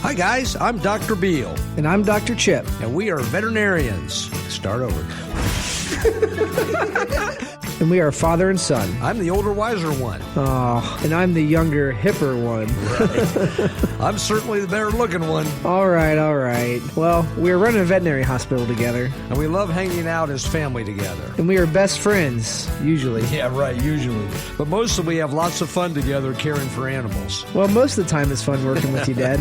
Hi guys, I'm Dr. Beal. And I'm Dr. Chip. And we are veterinarians. Start over. And we are father and son. I'm the older, wiser one. Oh, and I'm the younger, hipper one. Right. I'm certainly the better looking one. All right. Well, we're running a veterinary hospital together. And we love hanging out as family together. And we are best friends, usually. Yeah, right, usually. But mostly we have lots of fun together caring for animals. Well, most of the time it's fun working with you, Dad.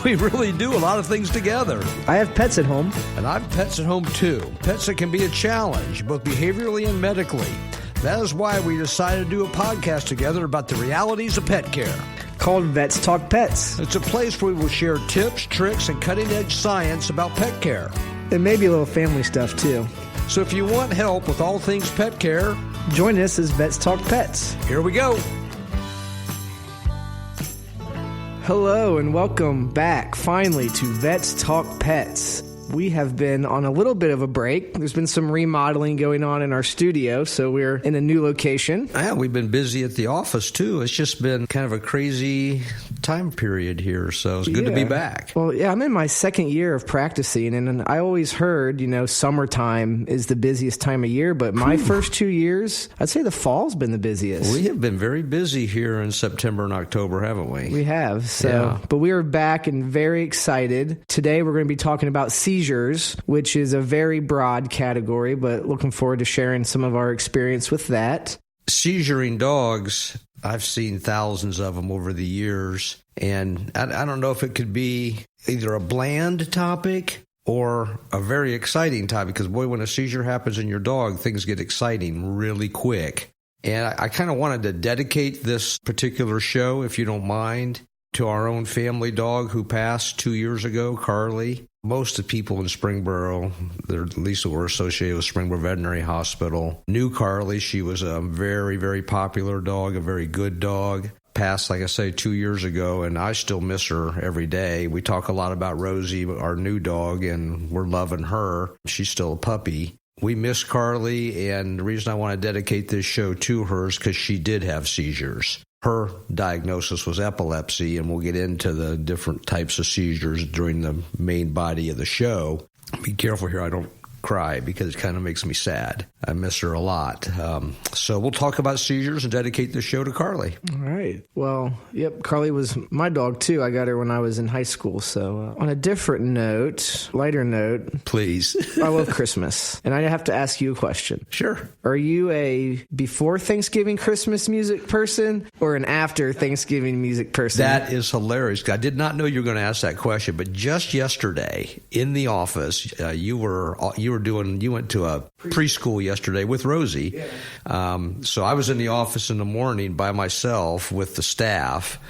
We really do a lot of things together. I have pets at home. And I have pets at home too. Pets that can be a challenge, both behaviorally and medically. That is why we decided to do a podcast together about the realities of pet care. Called Vets Talk Pets. It's a place where we will share tips, tricks, and cutting-edge science about pet care. And maybe a little family stuff, too. So if you want help with all things pet care, join us as Vets Talk Pets. Here we go. Hello, and welcome back, finally, to Vets Talk Pets. We have been on a little bit of a break. There's been some remodeling going on in our studio, so we're in a new location. Yeah, we've been busy at the office, too. It's just been kind of a crazy time period here, so it's good to be back. Well, yeah, I'm in my second year of practicing, and I always heard, summertime is the busiest time of year, but my first 2 years, I'd say the fall's been the busiest. We have been very busy here in September and October, haven't we? We have, But we are back and very excited. Today we're going to be talking about seizures, which is a very broad category, but looking forward to sharing some of our experience with that. Seizuring dogs, I've seen thousands of them over the years, and I don't know if it could be either a bland topic or a very exciting topic, because, boy, when a seizure happens in your dog, things get exciting really quick. And I kind of wanted to dedicate this particular show, if you don't mind, to our own family dog who passed 2 years ago, Carly. Most of the people in Springboro, at least that were associated with Springboro Veterinary Hospital, knew Carly. She was a very, very popular dog, a very good dog. Passed, like I say, 2 years ago, and I still miss her every day. We talk a lot about Rosie, our new dog, and we're loving her. She's still a puppy. We miss Carly, and the reason I want to dedicate this show to her is because she did have seizures. Her diagnosis was epilepsy, and we'll get into the different types of seizures during the main body of the show. Be careful here, I don't cry, because it kind of makes me sad. I miss her a lot. So we'll talk about seizures and dedicate the show to Carly. All right. Well, yep, Carly was my dog, too. I got her when I was in high school. So on a different note, lighter note. Please. I love Christmas. And I have to ask you a question. Sure. Are you a before Thanksgiving Christmas music person or an after Thanksgiving music person? That is hilarious. I did not know you were going to ask that question, but just yesterday in the office, you went to a preschool yesterday with Rosie. Yeah. So I was in the office in the morning by myself with the staff,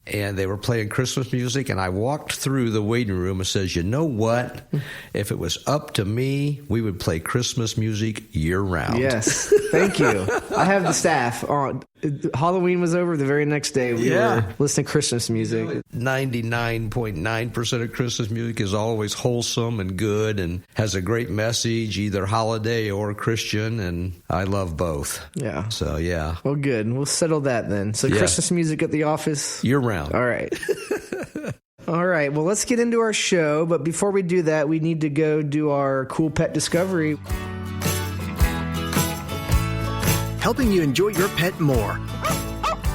and they were playing Christmas music, and I walked through the waiting room and says, you know what? If it was up to me, we would play Christmas music year-round. Yes. Thank you. I have the staff on. Halloween was over. The very next day, we were listening to Christmas music. 99.9% of Christmas music is always wholesome and good and has a great message, either holiday or Christian, and I love both. Yeah. So, yeah. Well, good. We'll settle that then. So, Christmas music at the office? Year-round. All right. All right. Well, let's get into our show. But before we do that, we need to go do our cool pet discovery. Helping you enjoy your pet more.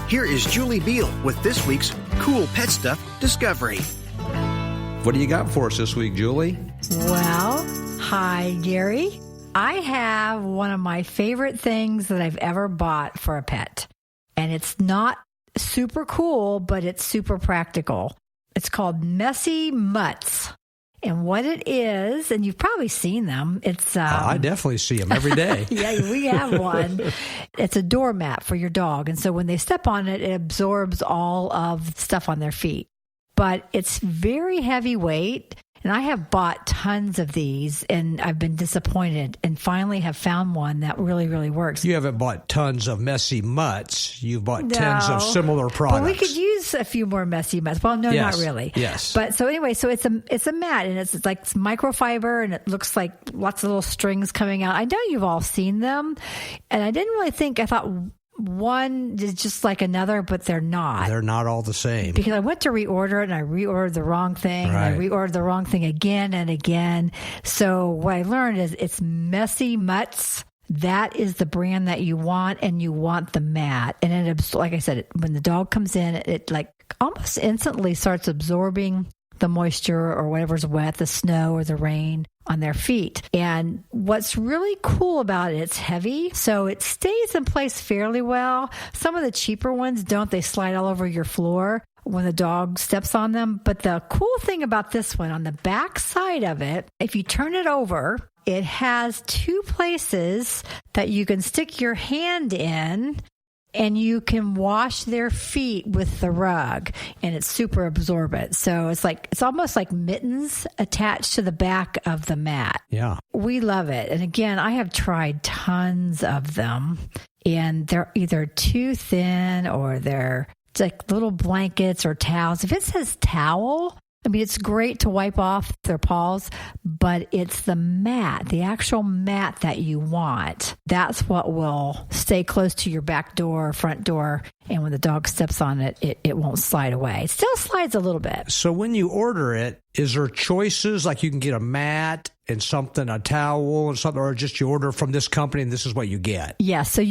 Here is Julie Beal with this week's Cool Pet Stuff Discovery. What do you got for us this week, Julie? Well, hi, Gary. I have one of my favorite things that I've ever bought for a pet. And it's not super cool, but it's super practical. It's called Messy Mutts. And what it is, and you've probably seen them, it's... I definitely see them every day. Yeah, we have one. It's a doormat for your dog. And so when they step on it, it absorbs all of stuff on their feet. But it's very heavyweight. And I have bought tons of these, and I've been disappointed, and finally have found one that really, really works. You haven't bought tons of Messy Mutts. You've bought tons of similar products. But we could use a few more Messy Mutts. Well, no, not really. Yes. But so anyway, so it's a mat, and it's like microfiber, and it looks like lots of little strings coming out. I know you've all seen them, and I didn't really think, I thought, one is just like another, but they're not. They're not all the same. Because I went to reorder it and I reordered the wrong thing. Right. And I reordered the wrong thing again and again. So what I learned is it's Messy Mutts. That is the brand that you want, and you want the mat. And it, like I said, when the dog comes in, it like almost instantly starts absorbing the moisture or whatever's wet, the snow or the rain on their feet. And what's really cool about it, it's heavy, so it stays in place fairly well. Some of the cheaper ones don't. They slide all over your floor when the dog steps on them. But the cool thing about this one, on the back side of it, if you turn it over, it has two places that you can stick your hand in, and you can wash their feet with the rug, and it's super absorbent. So it's almost like mittens attached to the back of the mat. Yeah. We love it. And again, I have tried tons of them, and they're either too thin or they're like little blankets or towels. If it says towel, I mean, it's great to wipe off their paws, but it's the mat, the actual mat that you want. That's what will stay close to your back door, front door, and when the dog steps on it, it won't slide away. It still slides a little bit. So when you order it, is there choices? Like you can get a mat and something, a towel and something, or just you order from this company and this is what you get? Yeah, so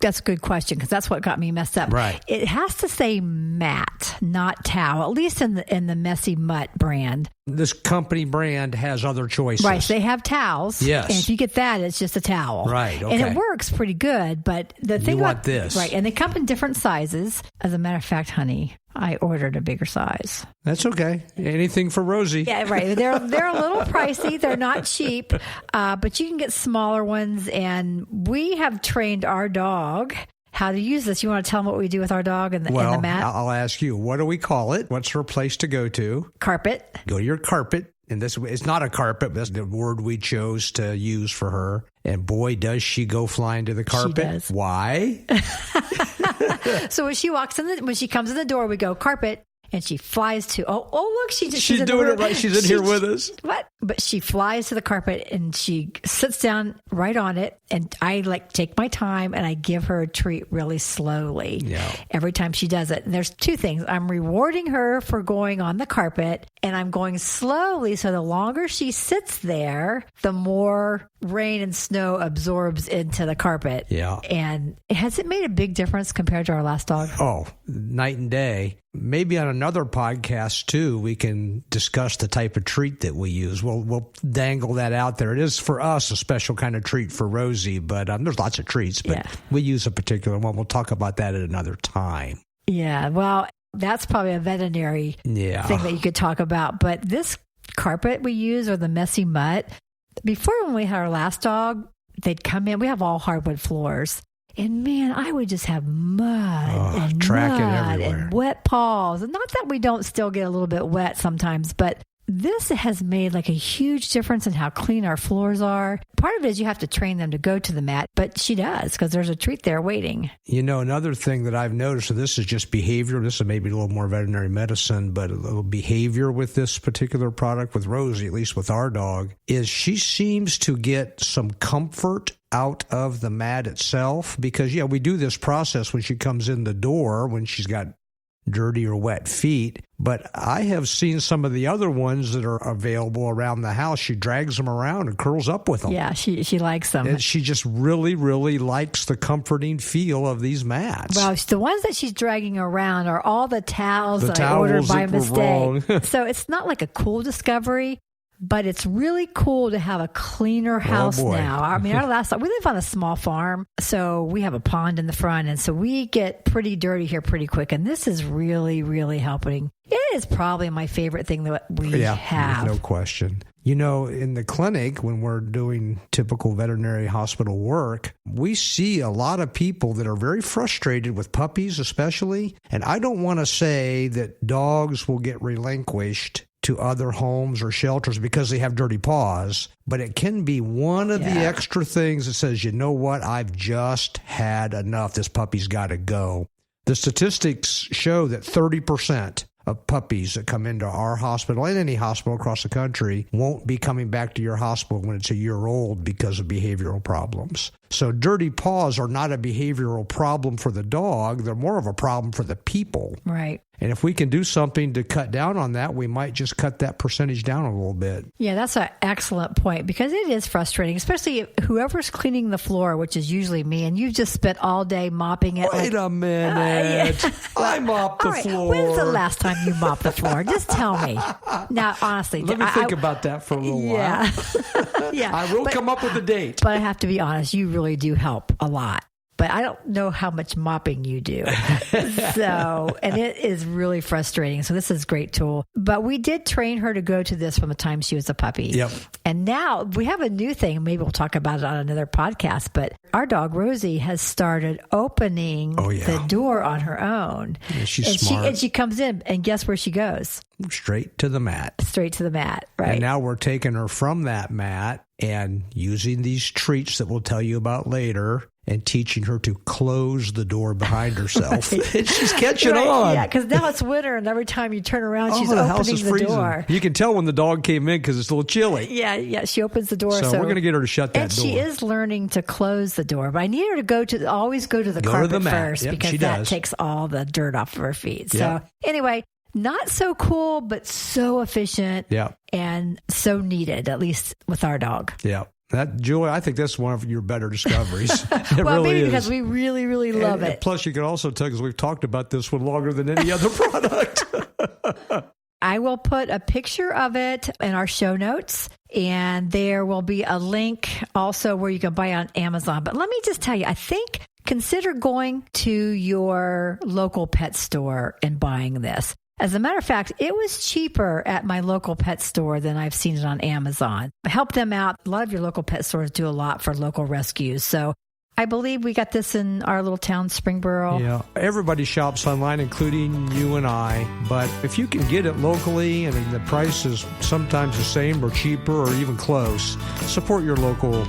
that's a good question, because that's what got me messed up. Right. It has to say mat, not towel, at least in the Messy Mutt brand. This company brand has other choices. Right, so they have towels. Yes. And if you get that, it's just a towel. Right, okay. And it works pretty good, but the thing you about want this. Right, and they come in different sizes. As a matter of fact, honey, I ordered a bigger size. That's okay. Anything for Rosie. Yeah, right. They're a little pricey. They're not cheap, but you can get smaller ones. And we have trained our dog how to use this. You want to tell them what we do with our dog and the mat? I'll ask you. What do we call it? What's her place to go to? Carpet. Go to your carpet. And this, it's not a carpet, but that's the word we chose to use for her. And boy, does she go flying to the carpet. She does. Why? So when she when she comes in the door, we go carpet, and she flies to, look, she's doing it right. She's in here with us. What? But she flies to the carpet and she sits down right on it. And I take my time and I give her a treat really slowly. Yeah. Every time she does it. And there's two things. I'm rewarding her for going on the carpet, and I'm going slowly. So the longer she sits there, the more rain and snow absorbs into the carpet. Yeah. And has it made a big difference compared to our last dog? Oh, night and day. Maybe on another podcast, too, we can discuss the type of treat that we use. We'll dangle that out there. It is, for us, a special kind of treat for Rosie, but there's lots of treats, but we use a particular one. We'll talk about that at another time. Yeah, well, that's probably a veterinary thing that you could talk about. But this carpet we use, or the Messy Mutt, before when we had our last dog, they'd come in. We have all hardwood floors. And man, I would just have mud and wet paws. And not that we don't still get a little bit wet sometimes, but this has made a huge difference in how clean our floors are. Part of it is you have to train them to go to the mat, but she does, because there's a treat there waiting. You know, another thing that I've noticed, so this is just behavior. This is maybe a little more veterinary medicine, but a little behavior with this particular product with Rosie, at least with our dog, is she seems to get some comfort out of the mat itself, because we do this process when she comes in the door, when she's got dirty or wet feet. But I have seen some of the other ones that are available around the house. She drags them around and curls up with them. Yeah, she likes them. And she just really, really likes the comforting feel of these mats. Well, the ones that she's dragging around are all the towels that I ordered by mistake. So it's not like a cool discovery, but it's really cool to have a cleaner house now. I mean, we live on a small farm, so we have a pond in the front, and so we get pretty dirty here pretty quick, and this is really, really helping. It is probably my favorite thing that we have. No question. You know, in the clinic, when we're doing typical veterinary hospital work, we see a lot of people that are very frustrated with puppies especially, and I don't want to say that dogs will get relinquished to other homes or shelters because they have dirty paws, but it can be one of the extra things that says, you know what, I've just had enough. This puppy's got to go. The statistics show that 30% of puppies that come into our hospital and any hospital across the country won't be coming back to your hospital when it's a year old because of behavioral problems. So dirty paws are not a behavioral problem for the dog. They're more of a problem for the people. Right. And if we can do something to cut down on that, we might just cut that percentage down a little bit. Yeah, that's an excellent point because it is frustrating, especially whoever's cleaning the floor, which is usually me, and you've just spent all day mopping it. Wait a minute. Yeah. I mopped the floor. When's the last time you mopped the floor? Just tell me. Now, honestly. Let me think about that for a little while. Yeah. I will come up with a date. But I have to be honest, you really do help a lot. But I don't know how much mopping you do. And it is really frustrating. So this is a great tool. But we did train her to go to this from the time she was a puppy. Yep. And now we have a new thing. Maybe we'll talk about it on another podcast. But our dog, Rosie, has started opening the door on her own. Yeah, she's smart. And she comes in, and guess where she goes? Straight to the mat. Straight to the mat, right. And now we're taking her from that mat and using these treats that we'll tell you about later and teaching her to close the door behind herself. And she's catching on. Yeah, because now it's winter, and every time you turn around, she's the house opening is the freezing. door. You can tell when the dog came in because it's a little chilly. Yeah, she opens the door. So we're going to get her to shut that door. And she is learning to close the door, but I need her to always go to the Go carpet to the mat. first Yep, because that takes all the dirt off of her feet. Yep. So anyway, not so cool, but so efficient and so needed, at least with our dog. Yeah. Julie, I think that's one of your better discoveries. It well, really maybe is. because we really, really love it. Plus, you can also tell, because we've talked about this one longer than any other product. I will put a picture of it in our show notes, and there will be a link also where you can buy it on Amazon. But let me just tell you, I think consider going to your local pet store and buying this. As a matter of fact, it was cheaper at my local pet store than I've seen it on Amazon. Help them out. A lot of your local pet stores do a lot for local rescues. So I believe we got this in our little town, Springboro. Yeah, everybody shops online, including you and I. But if you can get it locally and the price is sometimes the same or cheaper or even close, support your local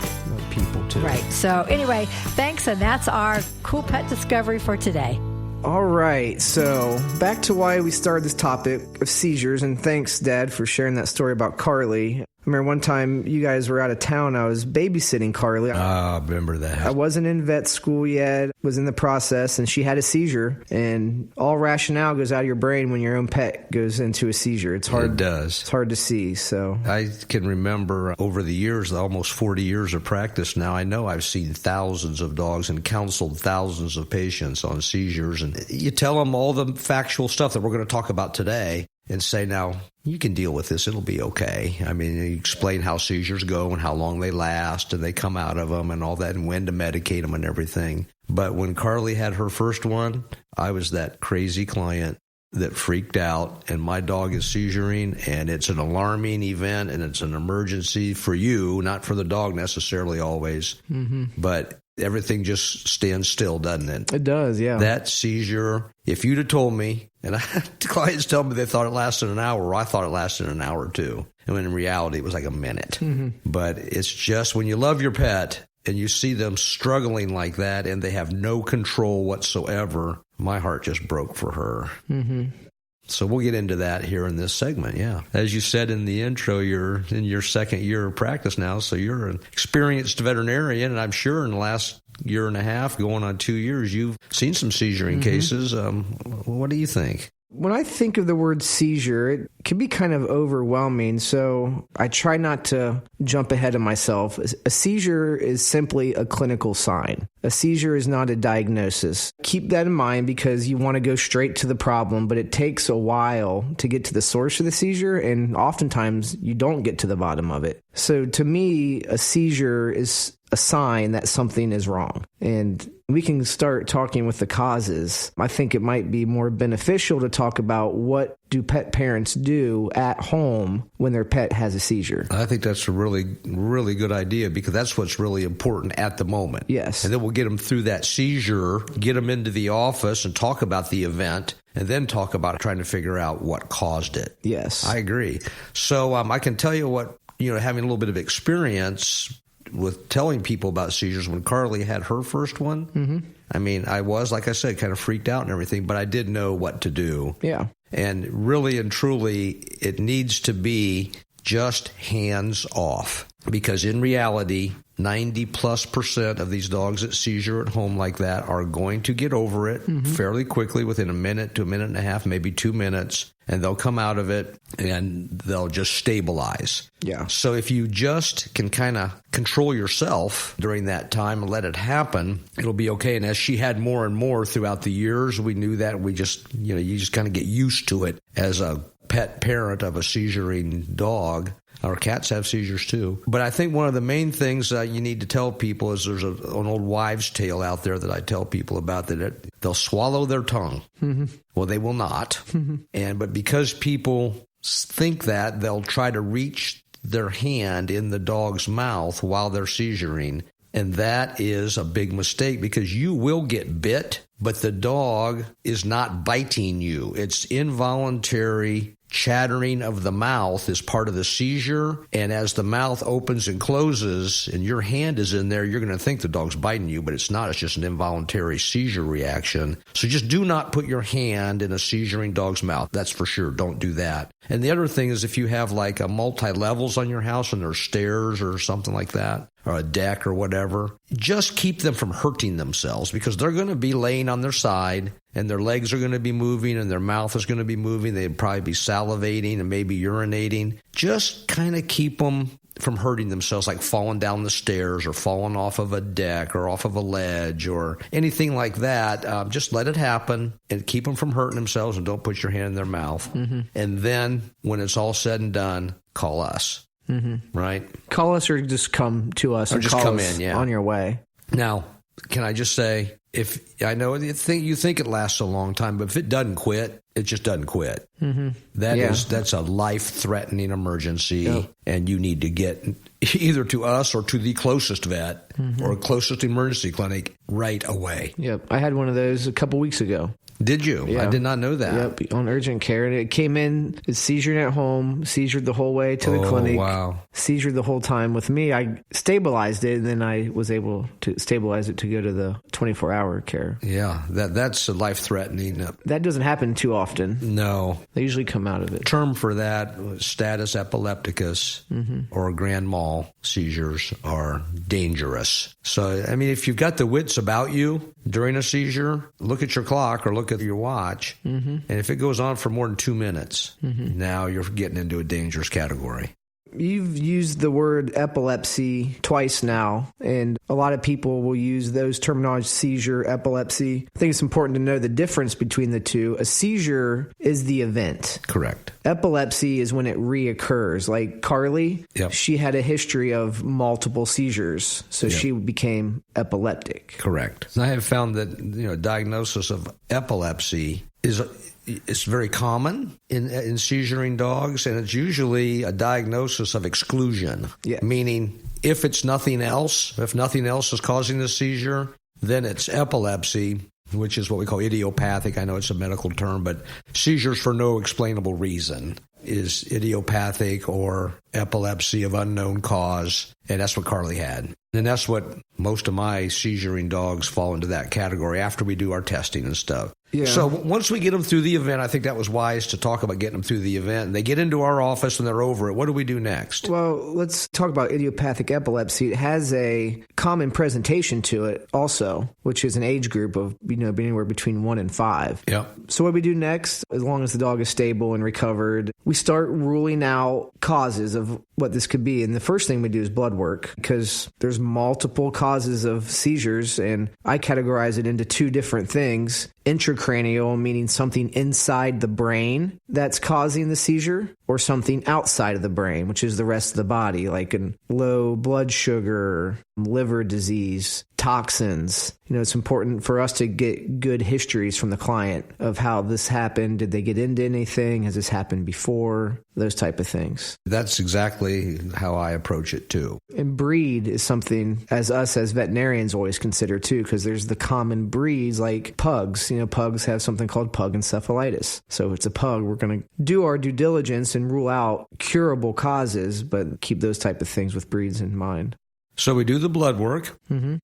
people too. Right. So anyway, thanks. And that's our cool pet discovery for today. All right, so back to why we started this topic of seizures, and thanks, Dad, for sharing that story about Carly. I remember one time you guys were out of town. I was babysitting Carly. I remember that. I wasn't in vet school yet, was in the process, and she had a seizure. And all rationale goes out of your brain when your own pet goes into a seizure. It's hard. It does. It's hard to see. So I can remember over the years, almost 40 years of practice now, I know I've seen thousands of dogs and counseled thousands of patients on seizures. And you tell them all the factual stuff that we're going to talk about today and say, now, you can deal with this. It'll be okay. I mean, you explain how seizures go and how long they last and they come out of them and all that and when to medicate them and everything. But when Carly had her first one, I was that crazy client that freaked out, and my dog is seizuring, and it's an alarming event, and it's an emergency for you, not for the dog necessarily always. Mm-hmm. But everything just stands still, doesn't it? It does, yeah. That seizure, if you'd have told me, and clients tell me they thought it lasted an hour, or I thought it lasted an hour or two. And when in reality, it was like a minute. Mm-hmm. But it's just when you love your pet and you see them struggling like that and they have no control whatsoever, my heart just broke for her. Mm-hmm. So we'll get into that here in this segment, yeah. As you said in the intro, you're in your second year of practice now, so you're an experienced veterinarian, and I'm sure in the last year and a half, going on 2 years, you've seen some seizuring cases. What do you think? When I think of the word seizure, it can be kind of overwhelming, so I try not to jump ahead of myself. A seizure is simply a clinical sign. A seizure is not a diagnosis. Keep that in mind because you want to go straight to the problem, but it takes a while to get to the source of the seizure, and oftentimes you don't get to the bottom of it. So to me, a seizure is a sign that something is wrong. And we can start talking with the causes. I think it might be more beneficial to talk about what do pet parents do at home when their pet has a seizure. I think that's a really, really good idea because that's what's really important at the moment. Yes. And then we'll get them through that seizure, get them into the office and talk about the event, and then talk about trying to figure out what caused it. Yes. I agree. So I can tell you what, having a little bit of experience with telling people about seizures. When Carly had her first one, I mean, I was, like I said, kind of freaked out and everything, but I did know what to do. Yeah. And really and truly, it needs to be just hands off. Because in reality, 90+% of these dogs that seizure at home like that are going to get over it fairly quickly, within a minute to a minute and a half, maybe 2 minutes, and they'll come out of it and they'll just stabilize. Yeah. So if you just can kind of control yourself during that time and let it happen, it'll be okay. And as she had more and more throughout the years, we knew that. We just, you just kind of get used to it as a pet parent of a seizuring dog. Our cats have seizures too. But I think one of the main things you need to tell people is there's an old wives' tale out there that I tell people about, that they'll swallow their tongue. Well, they will not. But because people think that, they'll try to reach their hand in the dog's mouth while they're seizuring. And that is a big mistake, because you will get bit, but the dog is not biting you. It's involuntary chattering of the mouth is part of the seizure. And as the mouth opens and closes and your hand is in there, you're going to think the dog's biting you, but it's not. It's just an involuntary seizure reaction. So just do not put your hand in a seizuring dog's mouth. That's for sure. Don't do that. And the other thing is, if you have like a multi-levels on your house and there's stairs or something like that, or a deck or whatever, just keep them from hurting themselves, because they're going to be laying on their side and their legs are going to be moving and their mouth is going to be moving. They'd probably be salivating and maybe urinating. Just kind of keep them from hurting themselves, like falling down the stairs or falling off of a deck or off of a ledge or anything like that. Just let it happen and keep them from hurting themselves, and don't put your hand in their mouth. And then when it's all said and done, call us. Right? Call us, or just come to us, or and just call come us in. Yeah. on your way. Now, can I just say, if I know you think it lasts a long time, but if it doesn't quit, it just doesn't quit. That's a life-threatening emergency, and you need to get either to us or to the closest vet or closest emergency clinic right away. Yep, I had one of those a couple weeks ago. Did you? Yeah. I did not know that. Yep, on urgent care. And it came in, it seizured at home, seizured the whole way to the clinic. Wow. Seizured the whole time with me. I stabilized it, and then I was able to stabilize it to go to the 24-hour care. Yeah, that's life-threatening. That doesn't happen too often. No. They usually come out of it. Term for that, status epilepticus or grand mal seizures are dangerous. So, I mean, if you've got the wits about you during a seizure, look at your clock or look at your watch. And if it goes on for more than 2 minutes, now you're getting into a dangerous category. You've used the word epilepsy twice now, and a lot of people will use those terminologies, seizure, epilepsy. I think it's important to know the difference between the two. A seizure is the event. Correct. Epilepsy is when it reoccurs. Like Carly, she had a history of multiple seizures, so she became epileptic. Correct. I have found that diagnosis of epilepsy it's very common in seizuring dogs, and it's usually a diagnosis of exclusion, meaning if nothing else is causing the seizure, then it's epilepsy, which is what we call idiopathic. I know it's a medical term, but seizures for no explainable reason is idiopathic or epilepsy of unknown cause, and that's what Carly had. And that's what most of my seizuring dogs fall into that category after we do our testing and stuff. Yeah. So once we get them through the event, I think that was wise to talk about getting them through the event. And they get into our office and they're over it. What do we do next? Well, let's talk about idiopathic epilepsy. It has a common presentation to it also, which is an age group of being anywhere between 1 and 5. Yep. So what we do next, as long as the dog is stable and recovered, we start ruling out causes of what this could be. And the first thing we do is blood work, because there's multiple causes of seizures, and I categorize it into 2 different things. Intracranial, meaning something inside the brain that's causing the seizure, or something outside of the brain, which is the rest of the body, like a low blood sugar, liver disease, toxins. It's important for us to get good histories from the client of how this happened. Did they get into anything? Has this happened before? Those type of things. That's exactly how I approach it too. And breed is something as veterinarians always consider too, because there's the common breeds like pugs. Pugs have something called pug encephalitis. So if it's a pug, we're going to do our due diligence and rule out curable causes, but keep those type of things with breeds in mind. So we do the blood work.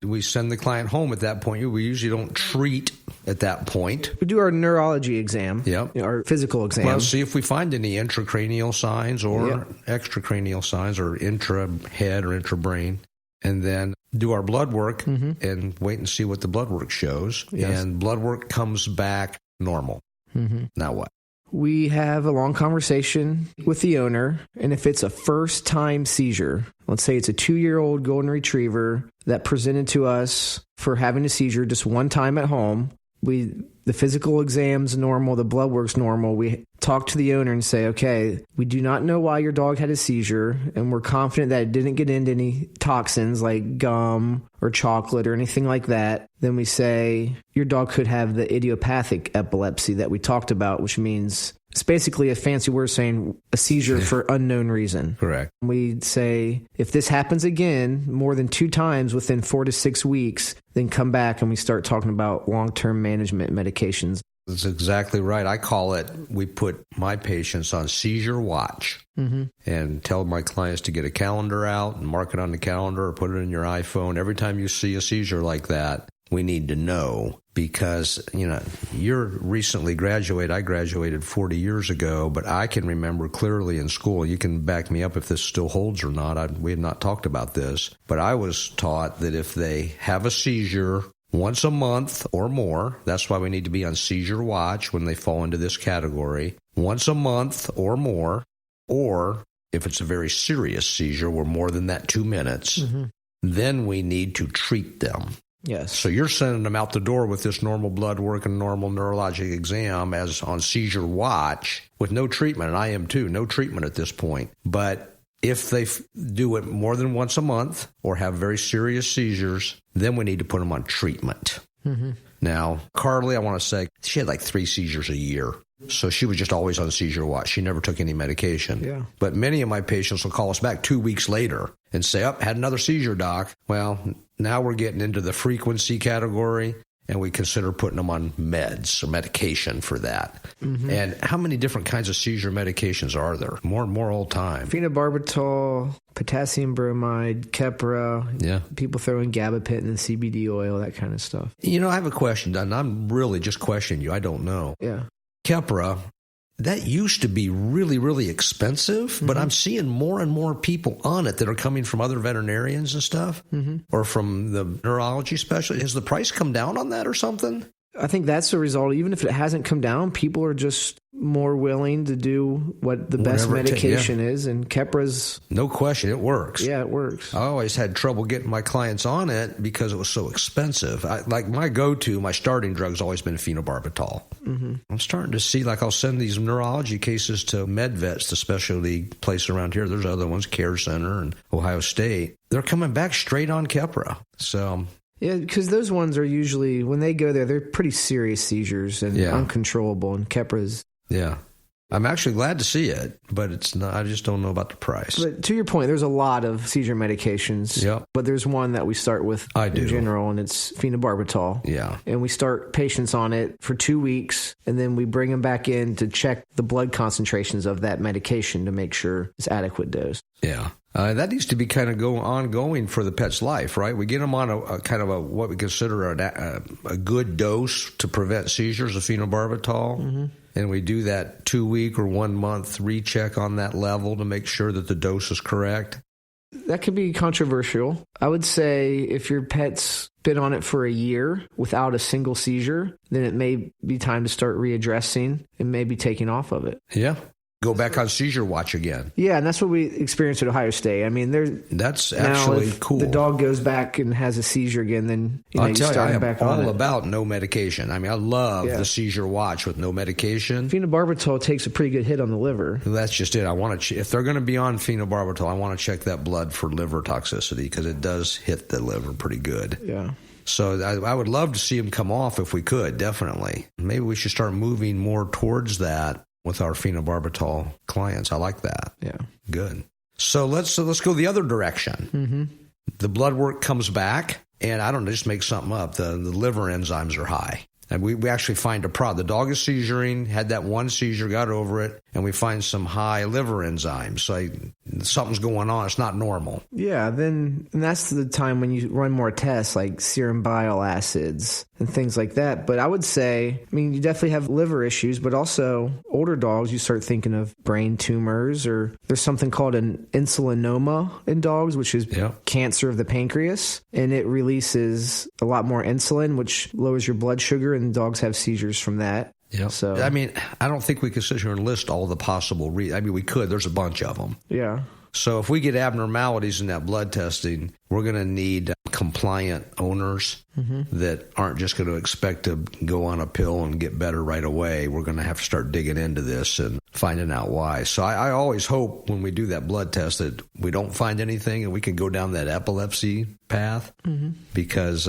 We send the client home at that point. We usually don't treat at that point. We do our neurology exam, Yep. our physical exam. Well, see if we find any intracranial signs or extracranial signs or intra-head or intra-brain. And then do our blood work and wait and see what the blood work shows. Yes. And blood work comes back normal. Now what? We have a long conversation with the owner, and if it's a first-time seizure, let's say it's a 2-year-old golden retriever that presented to us for having a seizure just one time at home, the physical exam's normal, the blood work's normal. We talk to the owner and say, okay, we do not know why your dog had a seizure, and we're confident that it didn't get into any toxins like gum or chocolate or anything like that. Then we say, your dog could have the idiopathic epilepsy that we talked about, which means it's basically a fancy word saying a seizure for unknown reason. Correct. We say, if this happens again more than 2 times within 4 to 6 weeks, then come back and we start talking about long-term management medications. That's exactly right. I call it, we put my patients on seizure watch and tell my clients to get a calendar out and mark it on the calendar or put it in your iPhone. Every time you see a seizure like that, we need to know because, you're recently graduated. I graduated 40 years ago, but I can remember clearly in school. You can back me up if this still holds or not. We have not talked about this, but I was taught that if they have a seizure once a month or more, that's why we need to be on seizure watch when they fall into this category, once a month or more, or if it's a very serious seizure, we're more than that 2 minutes, then we need to treat them. Yes. So you're sending them out the door with this normal blood work and normal neurologic exam as on seizure watch with no treatment, and I am too, no treatment at this point. But if they do it more than once a month or have very serious seizures, then we need to put them on treatment. Now, Carly, I want to say, she had like 3 seizures a year. So she was just always on seizure watch. She never took any medication. Yeah. But many of my patients will call us back 2 weeks later and say, had another seizure, doc. Well, now we're getting into the frequency category, and we consider putting them on meds or medication for that. And how many different kinds of seizure medications are there? More and more all the time. Phenobarbital, potassium bromide, Keppra. Yeah. People throw in gabapentin and CBD oil, that kind of stuff. I have a question, and I'm really just questioning you. I don't know. Yeah. Keppra, that used to be really, really expensive, but I'm seeing more and more people on it that are coming from other veterinarians and stuff, or from the neurology specialist. Has the price come down on that or something? I think that's the result. Even if it hasn't come down, people are just more willing to do what the best medication is, and Kepra's... No question, it works. Yeah, it works. I always had trouble getting my clients on it because it was so expensive. My go-to, my starting drug's always been phenobarbital. I'm starting to see, I'll send these neurology cases to MedVets, the specialty place around here. There's other ones, Care Center and Ohio State. They're coming back straight on Keppra. So... Yeah, because those ones are usually, when they go there, they're pretty serious seizures and uncontrollable, and Kepra's... Yeah. I'm actually glad to see it, but it's not. I just don't know about the price. But to your point, there's a lot of seizure medications. Yep. But there's one that we start with in general, and it's phenobarbital. Yeah. And we start patients on it for 2 weeks, and then we bring them back in to check the blood concentrations of that medication to make sure it's adequate dose. Yeah. That needs to be kind of ongoing for the pet's life, right? We get them on a kind of what we consider a good dose to prevent seizures of phenobarbital. And we do that 2 week or 1 month recheck on that level to make sure that the dose is correct. That could be controversial. I would say if your pet's been on it for a year without a single seizure, then it may be time to start readdressing and maybe taking off of it. Yeah. Go back on seizure watch again. Yeah, and that's what we experienced at Ohio State. I mean, that's actually cool. The dog goes back and has a seizure again, then I'll tell you, I am back all about no medication. I mean, I love the seizure watch with no medication. Phenobarbital takes a pretty good hit on the liver. That's just it. I want to if they're going to be on phenobarbital, I want to check that blood for liver toxicity because it does hit the liver pretty good. Yeah. So I would love to see them come off if we could, definitely. Maybe we should start moving more towards that with our phenobarbital clients. I like that. Yeah. Good. So let's go the other direction. The blood work comes back, and I don't know, just make something up. The liver enzymes are high. And we actually find a problem. The dog is seizuring, had that one seizure, got over it, and we find some high liver enzymes. So something's going on. It's not normal. Yeah, and that's the time when you run more tests like serum bile acids and things like that. But I would say, you definitely have liver issues, but also older dogs, you start thinking of brain tumors, or there's something called an insulinoma in dogs, which is cancer of the pancreas, and it releases a lot more insulin, which lowers your blood sugar, and dogs have seizures from that. Yeah. So I don't think we could sit here and list all the possible reasons. We could. There's a bunch of them. Yeah. So if we get abnormalities in that blood testing, we're going to need compliant owners that aren't just going to expect to go on a pill and get better right away. We're going to have to start digging into this and finding out why. So I always hope when we do that blood test that we don't find anything and we can go down that epilepsy path, because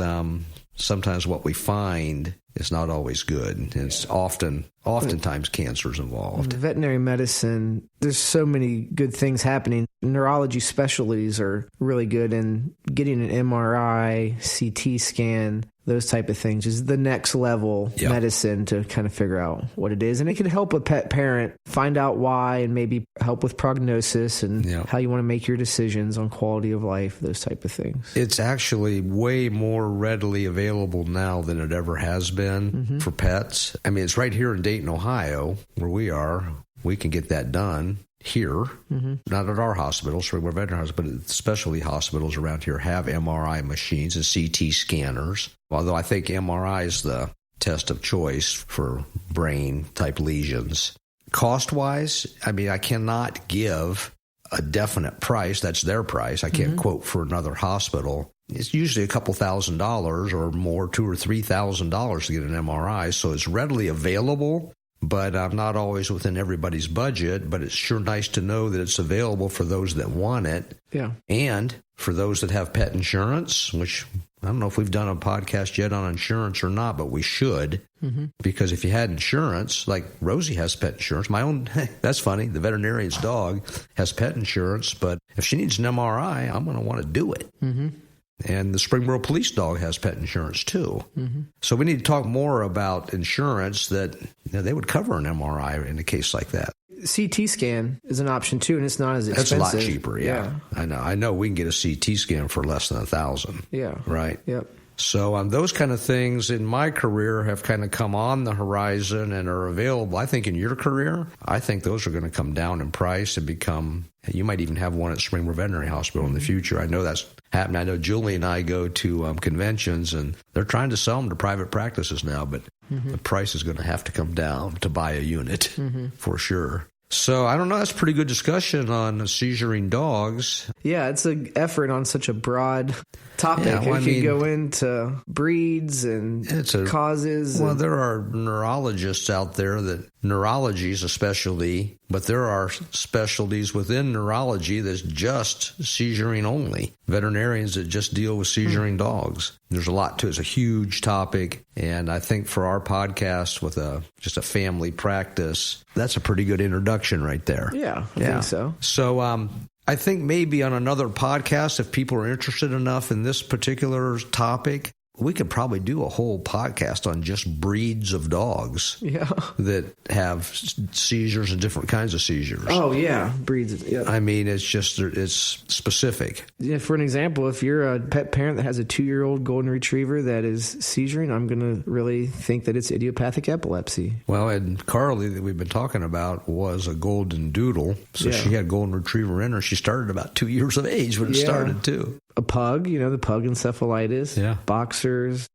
sometimes what we find is not always good. It's oftentimes cancer's involved. Veterinary medicine, there's so many good things happening. Neurology specialties are really good, and getting an MRI, CT scan, those type of things is the next level medicine to kind of figure out what it is. And it can help a pet parent find out why, and maybe help with prognosis and how you want to make your decisions on quality of life, those type of things. It's actually way more readily available now than it ever has been for pets. It's right here in Dayton, Ohio, where we are. We can get that done here, not at our hospitals, Spreaker Veterinary Hospital, but specialty hospitals around here have MRI machines and CT scanners. Although I think MRI is the test of choice for brain-type lesions. Cost-wise, I cannot give a definite price. That's their price. I can't quote for another hospital. It's usually a couple $1,000s or more, $2,000 or $3,000 to get an MRI, so it's readily available. But I'm not always within everybody's budget, but it's sure nice to know that it's available for those that want it. Yeah. And for those that have pet insurance, which I don't know if we've done a podcast yet on insurance or not, but we should. Because if you had insurance, like Rosie has pet insurance, my own, that's funny, the veterinarian's dog has pet insurance, but if she needs an MRI, I'm going to want to do it. And the Springboro Police dog has pet insurance too. So we need to talk more about insurance that they would cover an MRI in a case like that. CT scan is an option too, and it's not as expensive. That's a lot cheaper, yeah. I know we can get a CT scan for less than $1,000. Yeah. Right? Yep. So those kind of things in my career have kind of come on the horizon and are available. I think in your career, I think those are going to come down in price and become, you might even have one at Springboro Veterinary Hospital in the future. I know that's happening. I know Julie and I go to conventions, and they're trying to sell them to private practices now, but the price is going to have to come down to buy a unit for sure. So I don't know. That's a pretty good discussion on seizuring dogs. Yeah, it's an effort on such a broad topic. If you go into breeds and causes. Well, there are neurologists out there that neurology is a specialty, but there are specialties within neurology that's just seizuring only. Veterinarians that just deal with seizuring dogs. There's a lot to it. It's a huge topic. And I think for our podcast with just a family practice, that's a pretty good introduction right there. Yeah, I think so. So I think maybe on another podcast, if people are interested enough in this particular topic, we could probably do a whole podcast on just breeds of dogs that have seizures and different kinds of seizures. Oh, yeah. Breeds. Yeah. It's specific. Yeah, for an example, if you're a pet parent that has a 2-year-old golden retriever that is seizuring, I'm going to really think that it's idiopathic epilepsy. Well, and Carly that we've been talking about was a golden doodle. So she had golden retriever in her. She started about 2 years of age when it started, too. A pug, the pug encephalitis, boxers,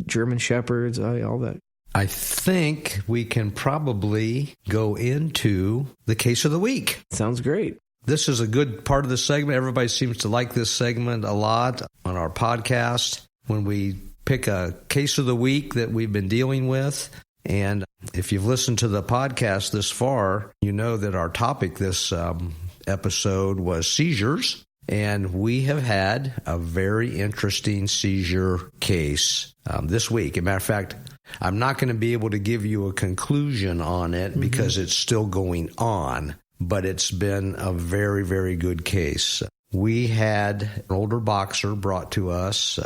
German shepherds, all that. I think we can probably go into the case of the week. Sounds great. This is a good part of the segment. Everybody seems to like this segment a lot on our podcast when we pick a case of the week that we've been dealing with. And if you've listened to the podcast this far, you know that our topic this episode was seizures. And we have had a very interesting seizure case this week. As a matter of fact, I'm not going to be able to give you a conclusion on it because it's still going on, but it's been a very, very good case. We had an older boxer brought to us,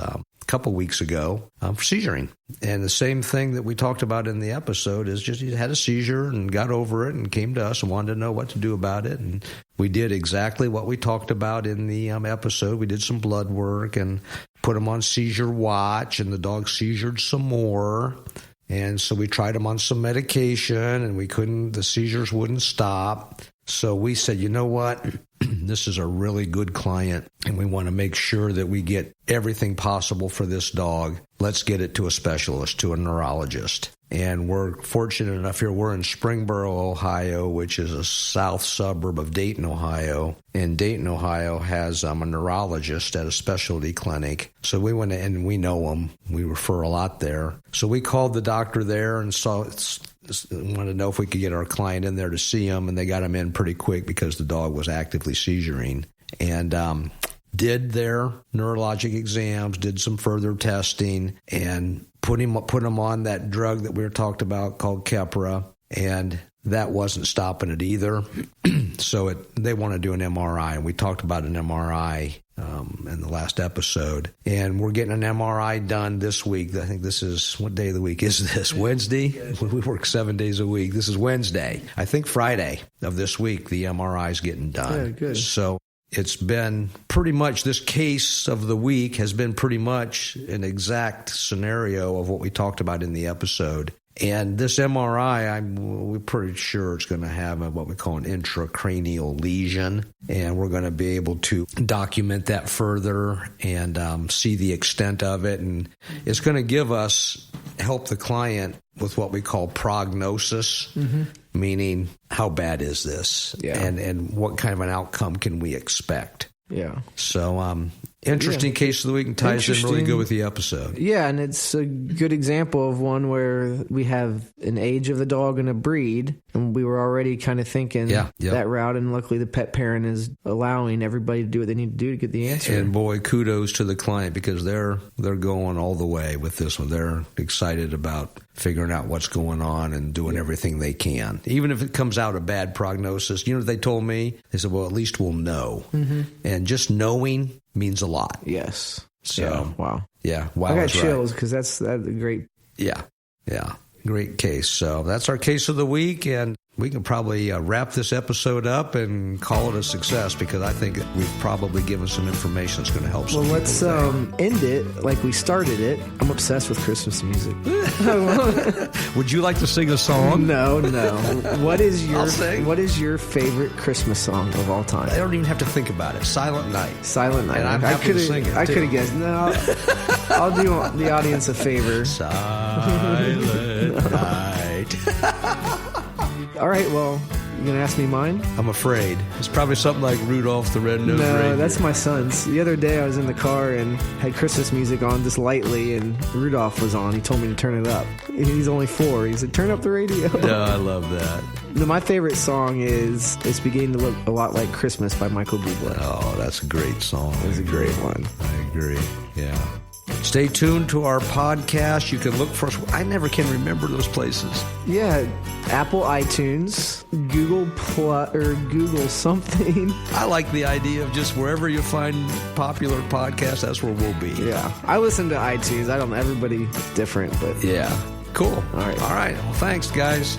couple weeks ago for seizuring. And the same thing that we talked about in the episode is just he had a seizure and got over it and came to us and wanted to know what to do about it. And we did exactly what we talked about in the episode. We did some blood work and put him on seizure watch, and the dog seizured some more. And so we tried him on some medication, and the seizures wouldn't stop. So we said, you know what? This is a really good client, and we want to make sure that we get everything possible for this dog. Let's get it to a specialist, to a neurologist. And we're fortunate enough here. We're in Springboro, Ohio, which is a south suburb of Dayton, Ohio. And Dayton, Ohio has a neurologist at a specialty clinic. So we went in, and we know him. We refer a lot there. So we called the doctor there and wanted to know if we could get our client in there to see him. And they got him in pretty quick because the dog was actively seizuring. And did their neurologic exams, did some further testing, and put him on that drug that we were talked about called Keppra, and that wasn't stopping it either. So they want to do an MRI, and we talked about an MRI in the last episode. And we're getting an MRI done this week. I think this is, what day of the week is this? Wednesday? We work 7 days a week. This is Wednesday. I think Friday of this week, the MRI is getting done. Yeah, good. So it's been pretty much, this case of the week has been pretty much an exact scenario of what we talked about in the episode. And this MRI, we're pretty sure it's going to have what we call an intracranial lesion. And we're going to be able to document that further and see the extent of it. And it's going to help the client with what we call prognosis, meaning how bad is this? Yeah. And what kind of an outcome can we expect? Yeah. So, interesting case of the week, and ties in really good with the episode. Yeah, and it's a good example of one where we have an age of the dog and a breed, and we were already kind of thinking that route, and luckily the pet parent is allowing everybody to do what they need to do to get the answer. And boy, kudos to the client, because they're going all the way with this one. They're excited about figuring out what's going on and doing everything they can. Even if it comes out a bad prognosis, you know what they told me? They said, well, at least we'll know. And just knowing means a lot. Yes. So, yeah. Wow. Yeah. Wow. I got chills because that's a great. Yeah. Yeah. Great case. So that's our case of the week, and we can probably wrap this episode up and call it a success, because I think we've probably given some information that's going to help some people. Let's end it like we started it. I'm obsessed with Christmas music. Would you like to sing a song? No. What is your favorite Christmas song of all time? I don't even have to think about it. Silent Night. Silent Night. And I'm happy to sing it, I could have guessed. No, I'll do the audience a favor. Silent Night. All right, well, you going to ask me mine? I'm afraid. It's probably something like Rudolph the Red-Nosed Reindeer. No, that's my son's. The other day I was in the car and had Christmas music on just lightly, and Rudolph was on. He told me to turn it up. He's only 4. He said, turn up the radio. No, I love that. No, my favorite song is It's Beginning to Look a Lot Like Christmas by Michael Bublé. Oh, that's a great song. It's a great one. I agree. Yeah. Stay tuned to our podcast. You can look for us. I never can remember those places. Yeah, Apple iTunes, Google something. I like the idea of just wherever you find popular podcasts, that's where we'll be. Yeah, I listen to iTunes. I don't know. Everybody's different, but yeah. Cool. All right. Well, thanks, guys.